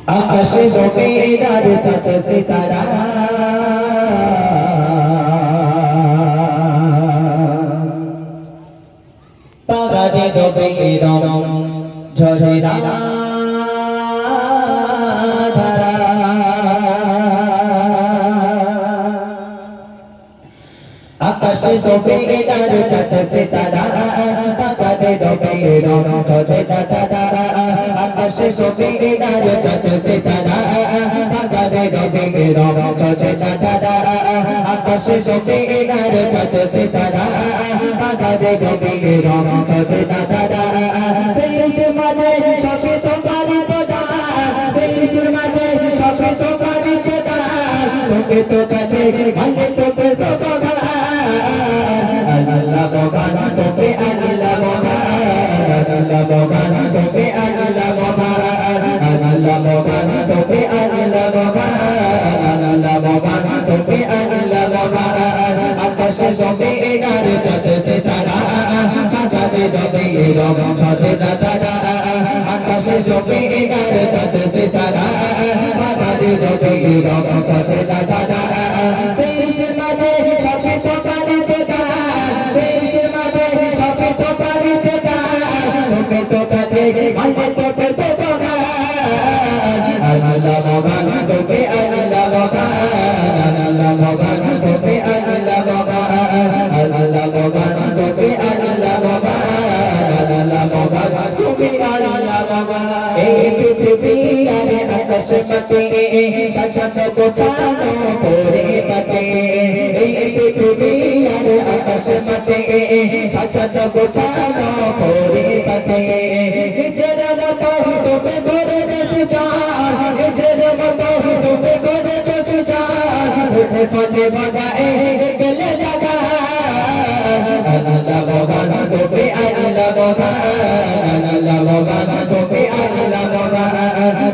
আকাশে জমিদার চাচা সিতারা পাগারে ডবে রং ঝরা ধারা আকাশে জমিদার চাচা সিতারা পাগারে ডবে রং ঝরা ধারা আকাশে জমিদার চাচা সিতারা পাগারে ডবে রং ঝরা ধারা আকাশে জমিদার চাচা সিতারা পাগারে ডবে রং ঝরা ধারা সৃষ্টির মাঝে সবে তোমারই খোদা সৃষ্টির মাঝে সবে তোমারই খোদা তোকে তো কালে ভালে তোকে সবগা আল্লাহ ভগবান তোকে আল্লাহ ভগবান আল্লাহ ভগবান তোকে আল্লাহ ভগবান আল্লাহ ভগবান তোকে আল্লাহ ভগবান আল্লাহ ভগবান তোকে আল্লাহ ভগবান আকাশে জমিদার চাচা সিতারা পাগারে ডবে রং ঝরা ধারা আকাশে জমিদার চাচা সিতারা পাগারে ডবে রং ঝরা ধারা সৃষ্টির মাঝে সবে তোমারই খোদা সৃষ্টির মাঝে সবে তোমারই খোদা তোকে তো কালে ভালে তোকে সবগা আল্লাহ ভগবান তোকে আল্লাহ ভগবান আল্লাহ ভগবান তোকে আল্লাহ ভগবান আল্লাহ ভগবান তোকে আল্লাহ ভগবান আল্লাহ ভগবান তোকে আল্লাহ ভগবান এই পৃথিবী আরে আকাশ মাটি সাজাত গোছানো করে কাটে এই পৃথিবী আরে আকাশ মাটি সাজাত গোছানো করে কাটে নিজের মতো ডুবে করেছে সুজান নিজের মতো ডুবে করেছে সুজান ফুটে ফলে ভাগায়ে গেলে জাগা আল্লাহ ভগবান তোকে আল্লাহ ভগবান আল্লাহ ভগবান তোকে আল্লাহ ভগবান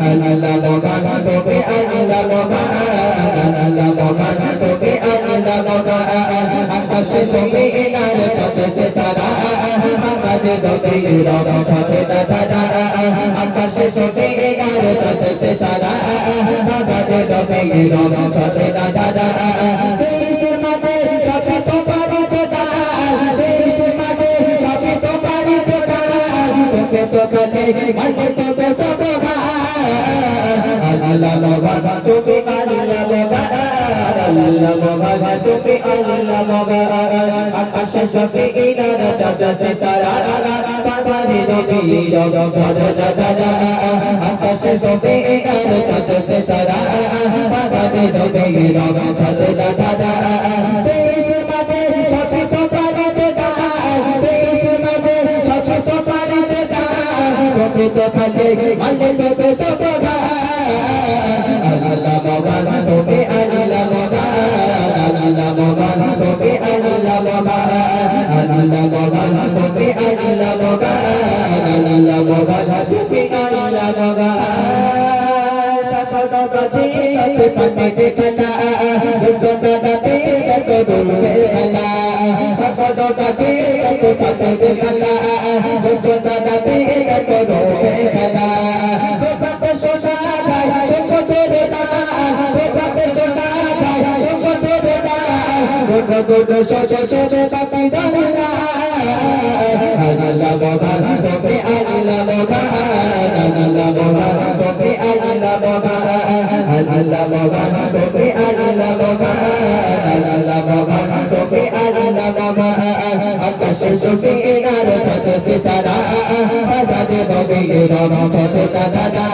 আল্লাহ ভগবান তোকে আল্লাহ ভগবান আল্লাহ ভগবান তোকে আল্লাহ ভগবান আকাশে জমিদার চাচা সিতারা পাগারে ডবে রং ঝরা ধারা আকাশে জমিদার চাচা সিতারা পাগারে ডবে রং ঝরা ধারা সৃষ্টির মাঝে সবে তোমারই খোদা সৃষ্টির মাঝে সবে তোমারই খোদা তোকে তো কালে ভালে তোকে সবগা আল্লাহ ভগবান তোকে আল্লাহ ভগবান আল্লাহ ভগবান তোকে আল্লাহ ভগবান আকাশে জমিদার চাচা সিতারা পাগারে ডবে রং ঝরা ধারা আকাশে জমিদার চাচা সিতারা পাগারে ডবে রং ঝরা ধারা সৃষ্টির মাঝে সবে তোমারই খোদা সৃষ্টির মাঝে সবে তোমারই খোদা তোকে তো কালে ভালে তোকে সবগা আল্লাহ ভগবান তোকে আল্লাহ ভগবান আল্লাহ ভগবান তোকে আল্লাহ ভগবান আল্লাহ ভগবান তোকে আল্লাহ ভগবান আল্লাহ ভগবান তোকে আল্লাহ ভগবান শাসন কাছে পানে দেখলা জসতা দাতে কত দূরের খেলা শাসন কাছে চাচা দেখলা জসতা দাতে কত দূরের খেলা বাবা সোসা যায় সম্পদের দান বাবা সোসা যায় সম্পদের দান গোট সোসা সোসা পাপি দাল্লা আল্লাহ ভগবান তোকে আল্লাহ ভগবান আল্লাহ ভগবান তোকে আল্লাহ ভগবান আল্লাহ ভগবান তোকে আল্লাহ ভগবান আল্লাহ ভগবান তোকে আল্লাহ ভগবান আকাশে জমিদার চাচা সিতারা পাগারে ডবে রং ঝরা ধারা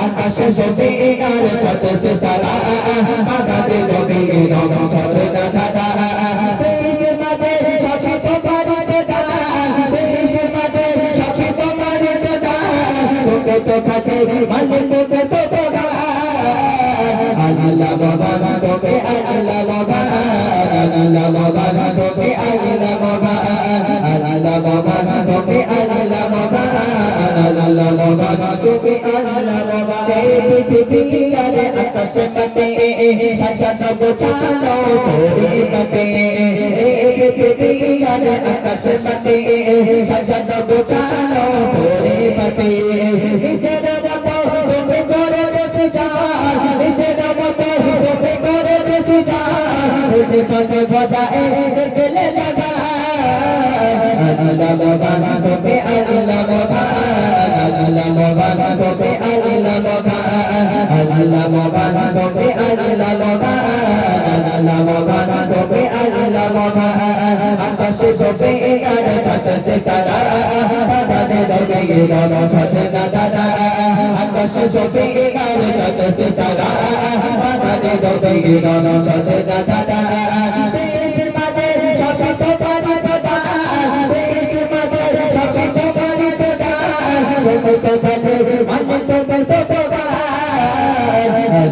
আকাশে জমিদার চাচা সিতারা পাগারে ডবে রং ঝরা ধারা সৃষ্টির মাঝে সবে তোমারই খোদা সৃষ্টির মাঝে সবে তোমারই খোদা তোকে তো কালে ভালে তোকে সবগা আল্লাহ ভগবান তোকে আল্লাহ ভগবান আল্লাহ ভগবান তোকে আল্লাহ ভগবান আল্লাহ ভগবান তোকে আল্লাহ ভগবান আল্লাহ ভগবান তোকে আল্লাহ ভগবান এই পৃথিবী আরে আকাশ মাটি সাজাত গোছানো করে কাটে এই পৃথিবী আরে আকাশ মাটি সাজাত গোছানো করে কাটে নিজের মতো তুমি করেছো গানো ছাচে দাদা আকাশ সবে গানো ছাচে সিতারা বাগানে ডোবে গানো ছাচে দাদা দেশ মাঝে সবই তো পারি দাদা দেশ মাঝে সবই তো পারি দাদা তুমি তো চলে মানে তো বেসো দাদা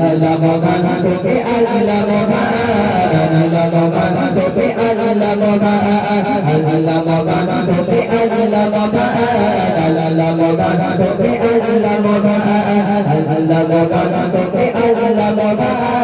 আল্লাহ মগান তুমি আল্লাহ মগান আল্লাহ মগান তুমি আল্লাহ মগান আল্লাহ মগান তুমি আল্লাহ মগান আল্লাহ মগান তুমি আল্লাহ মগান আল্লাহ মগান তুমি আল্লাহ মগান